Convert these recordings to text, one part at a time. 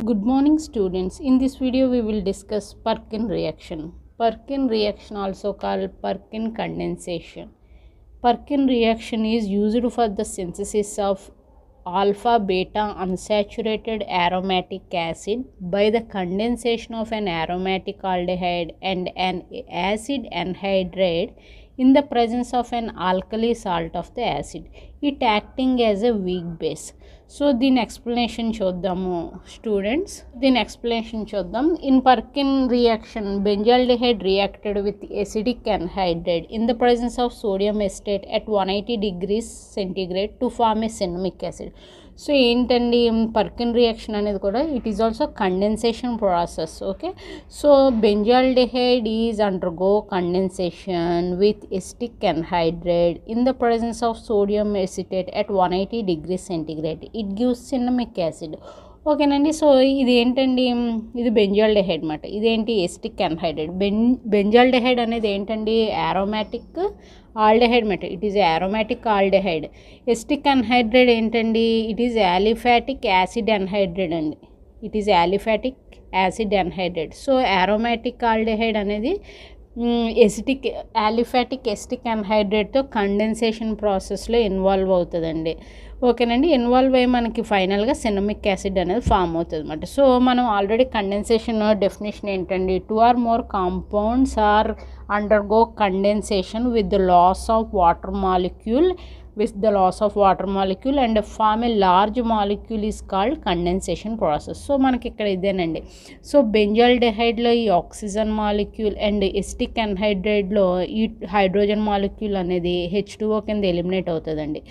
Good morning students. In this video we will discuss Perkin reaction. Perkin reaction also called Perkin condensation. Perkin reaction is used for the synthesis of alpha beta unsaturated aromatic acid by the condensation of an aromatic aldehyde and an acid anhydride in the presence of an alkali salt of the acid, it acting as a weak base. So దీని explanation చూద్దాము students. దీని explanation చూద్దాం. In Perkin reaction benzaldehyde reacted with acidic anhydride in the presence of sodium acetate at 180 degrees centigrade to form a cinnamic acid. So ఏంటండి పర్కిన్ reaction అనేది కూడా it is also condensation process. Okay, so benzaldehyde is undergo condensation with acetic anhydride in the presence of sodium acetate at 180 degrees centigrade. It gives సిన్నమిక్ acid. ఓకేనండి. So ఇది ఏంటండి, ఇది benzaldehyde అనమాట. ఇదేంటి acetic anhydride. Benzaldehyde అనేది ఏంటండి aromatic aldehyde మాట. It is aromatic aldehyde. Acetic anhydride ఏంటండి, it is aliphatic acid anhydride అండి. It is aliphatic acid anhydride. సో ఆరోమాటిక్ ఆల్డెహైడ్ అనేది యాలిఫాటిక్ ఎసిటిక్ anhydrideతో కండెన్సేషన్ ప్రాసెస్లో ఇన్వాల్వ్ అవుతుందండి. ఓకేనండి. ఇన్వాల్వ్ అయ్యి మనకి ఫైనల్గా సిన్నమిక్ యాసిడ్ అనేది ఫామ్ అవుతుంది అనమాట. సో మనం ఆల్రెడీ కండెన్సేషన్ డెఫినేషన్ ఏంటండి, 2 or more compounds are undergo condensation with the loss of water molecule and form a large molecule is called condensation process. So మనకి ఇక్కడ ఇదేనండి. సో బెంజాల్డిహైడ్లో ఈ ఆక్సిజన్ మాలిక్యూల్ అండ్ ఎసిటిక్ anhydrideలో ఈ hydrogen molecule అనేది H2O కింద eliminate అవుతుందండి.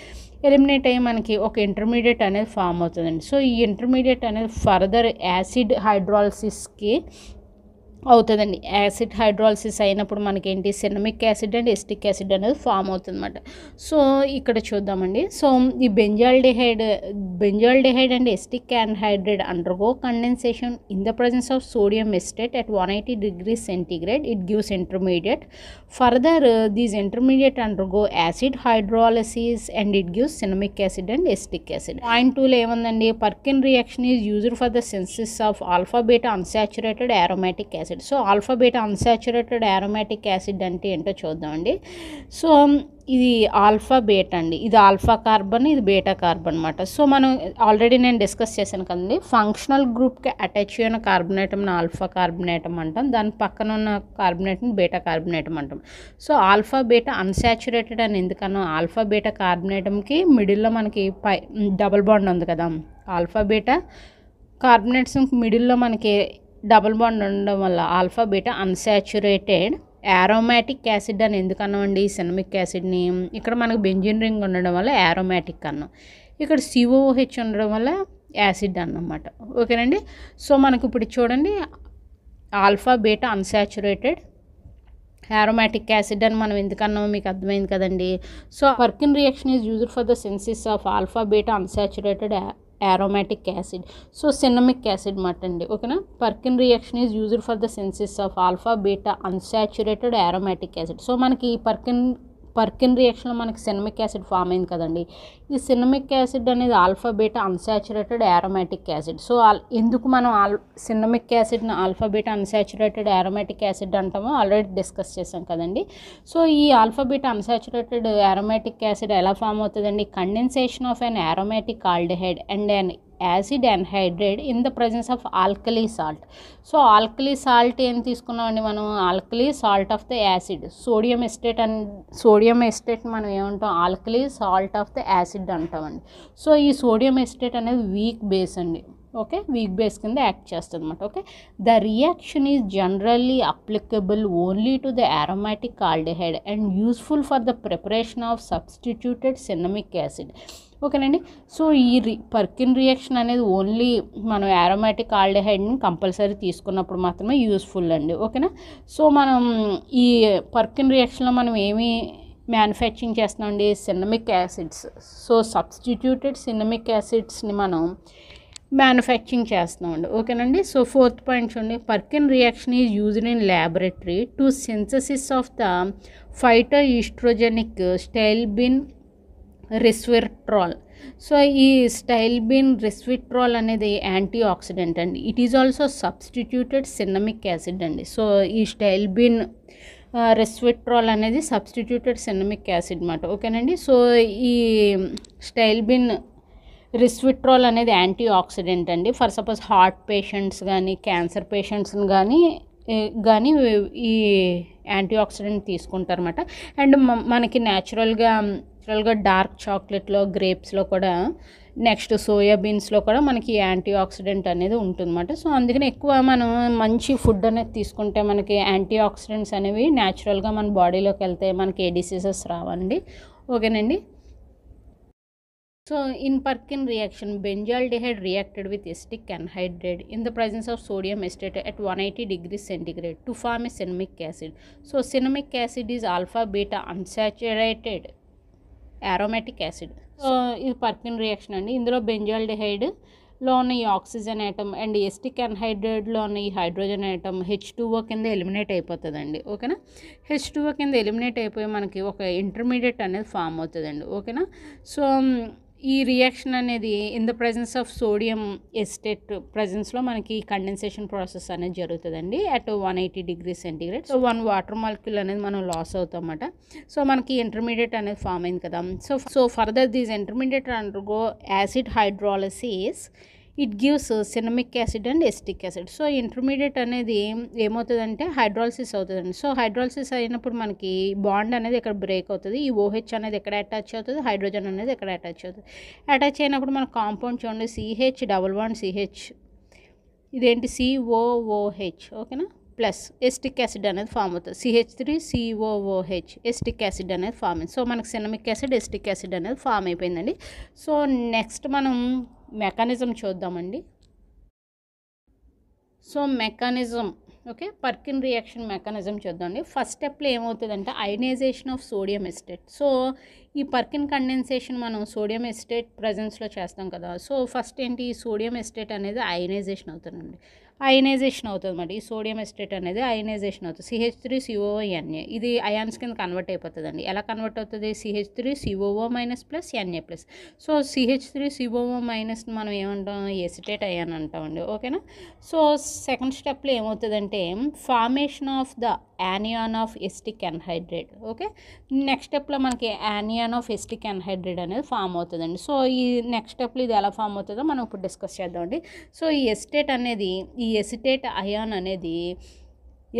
Eliminate అయ్యి మనకి ఒక ఇంటర్మీడియట్ అనేది ఫామ్ అవుతుందండి. సో ఈ ఇంటర్మీడియట్ అనేది ఫర్దర్ యాసిడ్ హైడ్రాలసిస్కి అవుతుందండి. యాసిడ్ హైడ్రాలసిస్ అయినప్పుడు మనకేంటి సిన్నమిక్ యాసిడ్ అండ్ ఎసిటిక్ యాసిడ్ అనేది ఫామ్ అవుతుంది అనమాట. సో ఇక్కడ చూద్దామండి. సో ఈ benzaldehyde and acetic anhydride undergo condensation in the presence of sodium acetate at 180 degrees centigrade. It gives intermediate. Further, these intermediate undergo acid hydrolysis and it gives cinnamic acid and acetic acid. Point 2 లో ఏముందండి, Perkin reaction is used for the synthesis of alpha beta unsaturated aromatic acid. So alpha beta unsaturated aromatic acid అంటే ఏంటో చూద్దామండి. So ఇది alpha beta అండి. ఇది alpha carbon, ఇది beta carbon అనమాట. సో మనం ఆల్రెడీ నేను డిస్కస్ చేశాను కదండి, ఫంక్షనల్ గ్రూప్కి అటాచ్ అయిన కార్బనేటంని ఆల్ఫా కార్బనేటం అంటాం, దాని పక్కన ఉన్న కార్బనేట్ని బీటా కార్బనేటం అంటాం. సో ఆల్ఫా బీటా అన్సాచురేటెడ్ అని ఎందుకన్నా, ఆల్ఫా బీటా కార్బనేటంకి మిడిల్లో మనకి డబుల్ బాండ్ ఉంది కదా, ఆల్ఫా బీటా కార్బనేట్స్ మిడిల్లో మనకి డబుల్ బాండ్ ఉండడం వల్ల alpha beta unsaturated aromatic acid అని ఎందుకన్నామండి సిన్నమిక్ యాసిడ్ని. ఇక్కడ మనకు బెంజిన్ రింగ్ ఉండడం వల్ల యారోమాటిక్ అన్నాం, ఇక్కడ COOH ఉండడం వల్ల యాసిడ్ అన్నమాట. ఓకేనండి. సో మనకు ఇప్పుడు చూడండి, alpha beta unsaturated aromatic acid అని మనం ఎందుకన్నామో మీకు అర్థమైంది కదండి. So Perkin reaction is used for the synthesis of alpha beta unsaturated aromatic acid. So cinnamic acid మాట అండి. ఓకేనా. Perkin reaction is used for the synthesis of alpha beta unsaturated aromatic acid. So మనకి Perkin రియాక్షన్లో మనకి cinnamic acid form అయింది కదండి. ఈ cinnamic acid అనేది alpha beta unsaturated aromatic acid. So ఎందుకు మనం సిన్నమిక్ యాసిడ్ని alpha beta unsaturated aromatic acid అంటామో ఆల్రెడీ డిస్కస్ చేసాం కదండి. సో ఈ alpha beta unsaturated aromatic acid ఎలా ఫామ్ అవుతుందండి, condensation of an aromatic aldehyde and an acid anhydride in the presence of alkali salt. So alkali salt ఏం తీసుకున్నామండి మనం, alkali salt of the acid, sodium acetate మనం ఏమంటాం, alkali salt of the acid అంటామండి. So ఈ sodium estate అనేది weak base అండి. Okay, weak base కింద యాక్ట్ చేస్తుంది అనమాట. Okay, the reaction is generally applicable only to the aromatic aldehyde and useful for the preparation of substituted cinnamic acid. ఓకేనండి. So ఈ పర్కిన్ reaction అనేది only మనం aromatic aldehydeని compulsory తీసుకున్నప్పుడు మాత్రమే యూస్ఫుల్ అండి. ఓకేనా. సో మనం ఈ పర్కిన్ రియాక్షన్లో మనం ఏమి మ్యానుఫ్యాక్చరింగ్ చేస్తున్నామండి, cinnamic acids. So substituted cinnamic యాసిడ్స్ని మనం మ్యానుఫ్యాక్చరింగ్ చేస్తున్నామండి. ఓకేనండి. సో 4th పాయింట్ చూడండి, Perkin reaction is used in laboratory to synthesis of the phytoestrogenic stilbene resveratrol. So ఈ స్టైల్బిన్ రెస్వెట్రాల్ అనేది యాంటీ ఆక్సిడెంట్ అండి. It is also substituted cinnamic acid అండి. So ఈ స్టైల్బిన్ రెస్వెట్రాల్ అనేది substituted cinnamic acid అన్నమాట. ఓకేనండి. So ఈ stilbene resveratrol అనేది యాంటీ ఆక్సిడెంట్ అండి. ఫర్ సపోజ్ హార్ట్ పేషెంట్స్ కానీ క్యాన్సర్ పేషెంట్స్ని కానీ ఈ యాంటీ ఆక్సిడెంట్ తీసుకుంటారన్నమాట. అండ్ మనకి న్యాచురల్గా డార్క్ చాక్లెట్లో, గ్రేప్స్లో కూడా, నెక్స్ట్ సోయాబీన్స్లో కూడా మనకి యాంటీ ఆక్సిడెంట్ అనేది ఉంటుందన్నమాట. సో అందుకని ఎక్కువ మనం మంచి ఫుడ్ అనేది తీసుకుంటే మనకి యాంటీ ఆక్సిడెంట్స్ అనేవి న్యాచురల్గా మన బాడీలోకి వెళ్తే మనకి ఏ డిసీజెస్ రావండి. ఓకేనండి. So in Perkin reaction, benzaldehyde reacted with acetic anhydride in the presence of sodium acetate at 180 degrees centigrade to form a cinnamic acid. So cinnamic acid is alpha beta unsaturated aromatic acid. So ఇది పర్కిన్ reaction అండి. ఇందులో బెంజాల్డిహైడ్లో ఉన్న ఈ oxygen atom and acetic అన్హైడ్రైడ్లో ఉన్న ఈ hydrogen atom H2O కింద eliminate అయిపోతుందండి. ఓకేనా. H2O కింద ఎలిమినేట్ అయిపోయి మనకి ఒక ఇంటర్మీడియట్ అనేది ఫామ్ అవుతుందండి. ఓకేనా. సో ఈ రియాక్షన్ అనేది in the presence of sodium acetate ప్రెజెన్స్లో మనకి కండెన్సేషన్ ప్రాసెస్ అనేది జరుగుతుందండి at 180 degrees centigrade. So 1 water molecule అనేది మనం లాస్ అవుతాం అన్నమాట. సో మనకి ఇంటర్మీడియట్ అనేది ఫామ్ అయింది కదా. So further these intermediate undergo acid hydrolysis. It gives సిన్నమిక్ acid and acetic acid. So intermediate అనేది ఏమవుతుందంటే హైడ్రాలసిస్ అవుతుందండి. సో హైడ్రాలసిస్ అయినప్పుడు మనకి బాండ్ అనేది ఇక్కడ బ్రేక్ అవుతుంది. ఈ OH అనేది ఎక్కడ అటాచ్ అవుతుంది, హైడ్రోజన్ అనేది ఎక్కడ అటాచ్ అవుతుంది. అటాచ్ అయినప్పుడు మన కాంపౌండ్ చూడండి CH డబుల్ బాండ్ CH, ఇదేంటి COOH. ఓకేనా. ప్లస్ ఎసిటిక్ యాసిడ్ అనేది ఫామ్ అవుతుంది. CH3COOH ఎసిటిక్ యాసిడ్ అనేది ఫామ్ అయింది. సో మనకి సిన్నమిక్ యాసిడ్, ఎసిటిక్ యాసిడ్ అనేది ఫామ్ అయిపోయిందండి. సో నెక్స్ట్ మనం మెకానిజం చూద్దామండి. So mechanism, okay, Perkin reaction mechanism చూద్దామండి. ఫస్ట్ స్టెప్లో ఏమవుతుందంటే ionization of sodium acetate. So ఈ పర్కిన్ కండెన్సేషన్ మనం సోడియం ఎసిటేట్ ప్రజెన్స్లో చేస్తాం కదా. సో ఫస్ట్ ఏంటి, ఈ సోడియం ఎసిటేట్ అనేది అయనైజేషన్ అవుతుందండి. అయనైజేషన్ అవుతుంది అన్నమాట. ఈ సోడియం ఎసిటేట్ అనేది అయనైజేషన్ అవుతుంది. CH3COONA ఇది అయాన్స్ కింద కన్వర్ట్ అయిపోతుందండి. ఎలా కన్వర్ట్ అవుతుంది, CH3COO- plus Na plus. So CH3COO- మనం ఏమంటాం, ఎసిటేట్ అయాన్ అంటామండి. ఓకేనా. సో సెకండ్ స్టెప్లో ఏమవుతుందంటే formation of the anion of acetic anhydride. Okay. Next స్టెప్లో మనకి anion ఆఫ్ ఎసిటిక్ అన్హైడ్రైడ్ అనేది ఫామ్ అవుతుందండి. సో ఈ నెక్స్ట్ స్టెప్లో ఇది ఎలా ఫామ్ అవుతుందో మనం ఇప్పుడు డిస్కస్ చేద్దామండి. సో ఈ ఎసిటేట్ అనేది, ఈ ఎసిటేట్ అయాన్ అనేది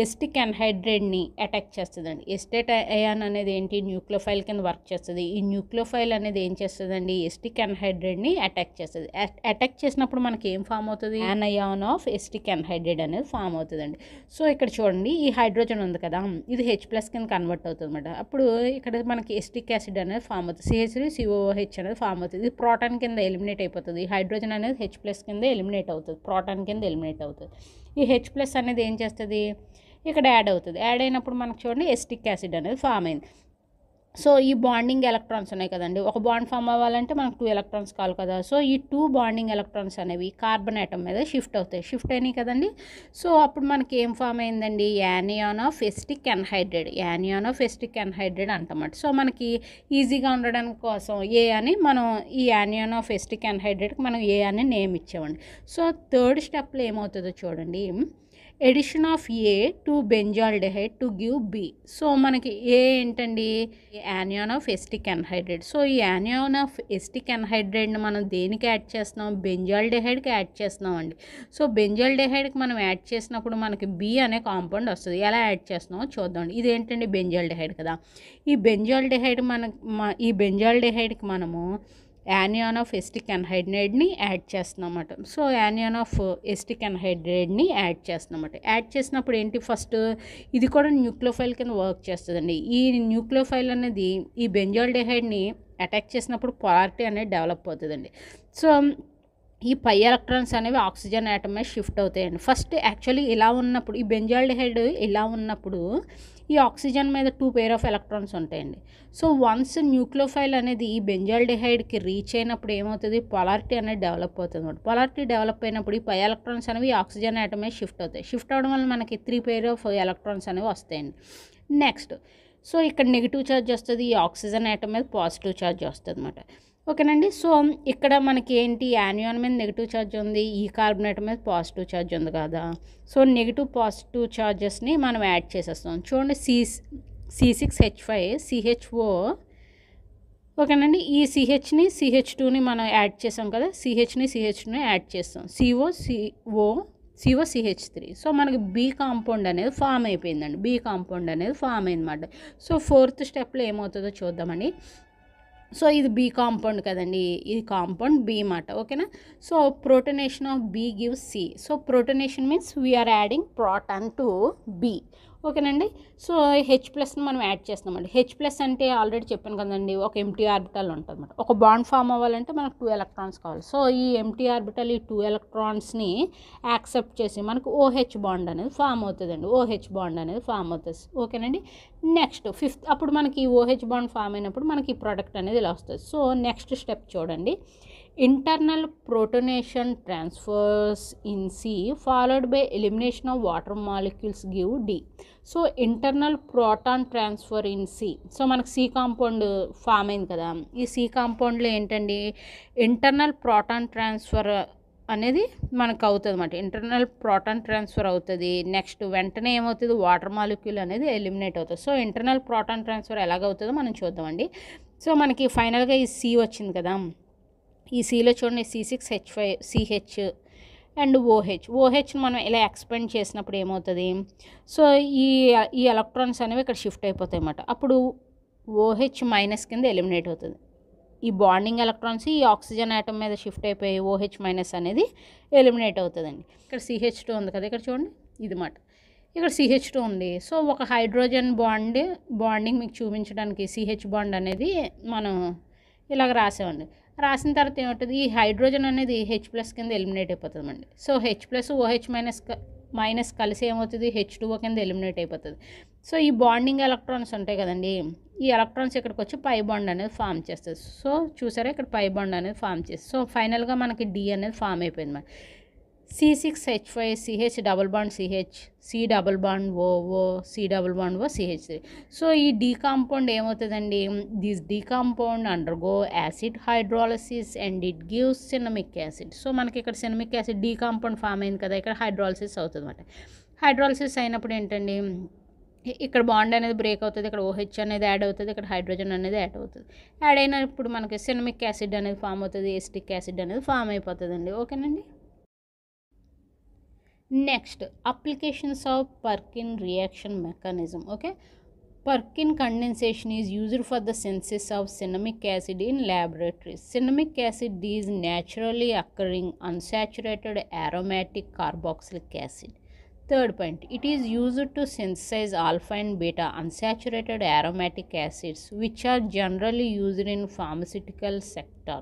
ఎసిటిక్ అన్హైడ్రైడ్ని అటాక్ చేస్తుందండి. ఎసిటేట్ అయాన్ అనేది ఏంటి, న్యూక్లియోఫైల్ కింద వర్క్ చేస్తుంది. ఈ న్యూక్లియోఫైల్ అనేది ఏం చేస్తుందండి, ఎసిటిక్ అన్హైడ్రైడ్ని అటాక్ చేస్తుంది. అటాక్ చేసినప్పుడు మనకి ఏం ఫామ్ అవుతుంది, యానయాన్ ఆఫ్ ఎసిటిక్ అన్హైడ్రైడ్ అనేది ఫామ్ అవుతుందండి. సో ఇక్కడ చూడండి, ఈ హైడ్రోజన్ ఉంది కదా, ఇది H+ కింద కన్వర్ట్ అవుతుంది అనమాట. అప్పుడు ఇక్కడ మనకి ఎసిటిక్ యాసిడ్ అనేది ఫామ్ అవుతుంది. CH3COOH అనేది ఫామ్ అవుతుంది. ఇది ప్రోటాన్ కింద ఎలిమినేట్ అయిపోతుంది. ఈ హైడ్రోజన్ అనేది H+ కింద ఎలిమినేట్ అవుతుంది, ప్రోటాన్ కింద ఎలిమినేట్ అవుతుంది. ఈ H+ అనేది ఏం చేస్తుంది, ఇక్కడ యాడ్ అవుతుంది. యాడ్ అయినప్పుడు మనకు చూడండి ఎసిటిక్ యాసిడ్ అనేది ఫామ్ అయింది. సో ఈ బాండింగ్ ఎలక్ట్రాన్స్ ఉన్నాయి కదండి, ఒక బాండ్ ఫామ్ అవ్వాలంటే మనకు 2 ఎలక్ట్రాన్స్ కావాలి కదా. సో ఈ 2 బాండింగ్ ఎలక్ట్రాన్స్ అనేవి కార్బన్ ఆటమ్ మీద షిఫ్ట్ అవుతాయి. షిఫ్ట్ అయినాయి కదండి. సో అప్పుడు మనకి ఏం ఫామ్ అయిందండి, anion of acetic anhydride. Anion of acetic anhydride అంటమాట. సో మనకి ఈజీగా ఉండడానికి కోసం ఏ అని మనం ఈ యానియాన్ ఆఫ్ ఎసిటిక్ అన్హైడ్రైడ్కి మనం ఏ అని నేమ్ ఇచ్చామండి. సో థర్డ్ స్టెప్లో ఏమవుతుందో చూడండి, addition of A to benzaldehyde to give B. So మనకి ఏ ఏంటండి, anion of acetic anhydride. So ఈ యానియాన్ ఆఫ్ ఎసిటిక్ అన్హైడ్రైడ్ని మనం దేనికి యాడ్ చేస్తున్నాం, బెంజాల్డిహైడ్కి యాడ్ చేస్తున్నాం అండి. సో బెంజాల్డిహైడ్కి మనం యాడ్ చేసినప్పుడు మనకి B అనే కాంపౌండ్ వస్తుంది. ఎలా యాడ్ చేస్తున్నామో చూద్దాం. ఇదేంటండి, బెంజాల్డిహైడ్ కదా. ఈ బెంజాల్డిహైడ్ ఈ బెంజాల్డిహైడ్కి మనము యానియాన్ ఆఫ్ ఎసిటిక్ అన్హైడ్రైడ్ని యాడ్ చేస్తున్నామన్నమాట. సో యానియాన్ ఆఫ్ ఎసిటిక్ అన్హైడ్రైడ్ని యాడ్ చేస్తున్నామన్నమాట. యాడ్ చేసినప్పుడు ఏంటి, ఫస్ట్ ఇది కూడా న్యూక్లియోఫైల్ కింద వర్క్ చేస్తుందండి. ఈ న్యూక్లియోఫైల్ అనేది ఈ బెంజాల్డిహైడ్ని అటాక్ చేసినప్పుడు పొలారిటీ అనేది డెవలప్ అవుతుందండి. సో ఈ పై ఎలక్ట్రాన్స్ అనేవి ఆక్సిజన్ ఆటమ్ మీద షిఫ్ట్ అవుతాయండి. ఫస్ట్ యాక్చువల్లీ ఇలా ఉన్నప్పుడు, ఈ బెంజాల్డిహైడ్ ఇలా ఉన్నప్పుడు ఈ ఆక్సిజన్ మీద 2 పేర్ ఆఫ్ ఎలక్ట్రాన్స్ ఉంటాయండి. సో వన్స్ న్యూక్లియోఫైల్ అనేది ఈ బెంజాల్డిహైడ్కి రీచ్ అయినప్పుడు ఏమవుతుంది, పొలారిటీ అనేది డెవలప్ అవుతుంది అనమాట. పొలారిటీ డెవలప్ అయినప్పుడు ఈ పై ఎలక్ట్రాన్స్ అనేవి ఆక్సిజన్ ఆటమ్ మీద షిఫ్ట్ అవుతాయి. షిఫ్ట్ అవడం వల్ల మనకి 3 పేర్ ఆఫ్ ఎలక్ట్రాన్స్ అనేవి వస్తాయండి. నెక్స్ట్ సో ఇక్కడ నెగిటివ్ ఛార్జ్ వస్తుంది, ఈ ఆక్సిజన్ ఆటమ్ మీద పాజిటివ్ ఛార్జ్ వస్తుంది అనమాట. ఓకేనండి. సో ఇక్కడ మనకి ఏంటి, యానియాన్ మీద నెగిటివ్ ఛార్జ్ ఉంది, ఈ కార్బన్ మీద పాజిటివ్ ఛార్జ్ ఉంది కదా. సో నెగిటివ్ పాజిటివ్ ఛార్జెస్ని మనం యాడ్ చేసేస్తాం. చూడండి, C6H5 CHO. ఓకేనండి. ఈ సిహెచ్ని CH2ని మనం యాడ్ చేసాం కదా, CHని యాడ్ చేస్తాం, COCH3. సో మనకి బి కాంపౌండ్ అనేది ఫామ్ అయిపోయిందండి, బి కాంపౌండ్ అనేది ఫామ్ అయిందన్నమాట. సో ఫోర్త్ స్టెప్లో ఏమవుతుందో చూద్దామండి. సో ఇది బి కాంపౌండ్ కదండి, ఇది కాంపౌండ్ బి మాట. ఓకేనా. So protonation of B gives C. So protonation means we are adding proton to B. ఓకేనండి. సో H+ని మనం యాడ్ చేస్తామండి. H+ అంటే ఆల్రెడీ చెప్పాను కదండి, ఒక ఎంటీ ఆర్బిటల్ ఉంటుంది అన్నమాట. ఒక బాండ్ ఫామ్ అవ్వాలంటే మనకు 2 ఎలక్ట్రాన్స్ కావాలి. సో ఈ ఎంటీ ఆర్బిటల్ ఈ 2 ఎలక్ట్రాన్స్ని యాక్సెప్ట్ చేసి మనకు OH బాండ్ అనేది ఫామ్ అవుతుందండి, OH బాండ్ అనేది ఫామ్ అవుతుంది. ఓకేనండి. నెక్స్ట్ ఫిఫ్త్, అప్పుడు మనకి OH బాండ్ ఫామ్ అయినప్పుడు మనకి ఈ ప్రోడక్ట్ అనేది ఇలా వస్తుంది. సో నెక్స్ట్ స్టెప్ చూడండి, internal protonation transfers in C followed by elimination of water molecules give D. So internal proton transfer in C. So మనకు C కాంపౌండ్ ఫామ్ అయింది కదా, ఈ C కాంపౌండ్లో ఏంటండి, ఇంటర్నల్ ప్రోటాన్ ట్రాన్స్ఫర్ అనేది మనకు అవుతుంది అన్నమాట. ఇంటర్నల్ ప్రోటాన్ ట్రాన్స్ఫర్ అవుతుంది. నెక్స్ట్ వెంటనే ఏమవుతుంది, వాటర్ మాలిక్యూల్ అనేది ఎలిమినేట్ అవుతుంది. సో ఇంటర్నల్ ప్రోటాన్ ట్రాన్స్ఫర్ ఎలాగవుతుందో మనం చూద్దామండి. సో మనకి ఫైనల్గా ఈ C వచ్చింది కదా, ఈ Cలో చూడండి C6H5 CH అండ్ OHని మనం ఇలా ఎక్స్పెండ్ చేసినప్పుడు ఏమవుతుంది, సో ఈ ఎలక్ట్రాన్స్ అనేవి ఇక్కడ షిఫ్ట్ అయిపోతాయి అన్నమాట. అప్పుడు OH- కింద ఎలిమినేట్ అవుతుంది. ఈ బాండింగ్ ఎలక్ట్రాన్స్ ఈ ఆక్సిజన్ ఆటమ్ మీద షిఫ్ట్ అయిపోయి OH- అనేది ఎలిమినేట్ అవుతుందండి. ఇక్కడ CH2 ఉంది కదా, ఇక్కడ చూడండి ఇది మాట, ఇక్కడ CH2 ఉంది. సో ఒక హైడ్రోజన్ బాండింగ్ మీకు చూపించడానికి CH బాండ్ అనేది మనం ఇలాగ రాసామండి. రాసిన తర్వాత ఏమవుతుంది, ఈ హైడ్రోజన్ అనేది H+ కింద ఎలిమినేట్ అయిపోతుంది అండి. సో H+ OH- కలిసి ఏమవుతుంది, H2O కింద ఎలిమినేట్ అయిపోతుంది. సో ఈ బాండింగ్ ఎలక్ట్రాన్స్ ఉంటాయి కదండి, ఈ ఎలక్ట్రాన్స్ ఇక్కడికి వచ్చి పై బాండ్ అనేది ఫామ్ చేస్తుంది. సో చూసారా, ఇక్కడ పై బాండ్ అనేది ఫామ్ చేస్తుంది. సో ఫైనల్గా మనకి D అనేది ఫామ్ అయిపోయింది మరి. C6H5 CH double bond CH, C double bond O, C double bond O, CH3. So ఈ D కాంపౌండ్ ఏమవుతుందండి, this D compound undergo acid hydrolysis and it gives cinnamic acid. So మనకి ఇక్కడ cinnamic acid D compound form అయింది కదా, ఇక్కడ hydrolysis అవుతుంది అన్నమాట. Hydrolysis అయినప్పుడు ఏంటండి, ఇక్కడ బాండ్ అనేది బ్రేక్ అవుతుంది, ఇక్కడ OH అనేది యాడ్ అవుతుంది, ఇక్కడ హైడ్రోజన్ అనేది యాడ్ అవుతుంది. యాడ్ అయినప్పుడు మనకి సినమిక్ యాసిడ్ అనేది ఫామ్ అవుతుంది, ఎసిటిక్ యాసిడ్ అనేది ఫామ్ అయిపోతుందండి. ఓకేనండి. Next applications of Perkin reaction mechanism. Okay, Perkin condensation is used for the synthesis of cinnamic acid in laboratories. Cinnamic acid is naturally occurring unsaturated aromatic carboxylic acid. Third point, it is used to synthesize alpha and beta unsaturated aromatic acids which are generally used in pharmaceutical sector.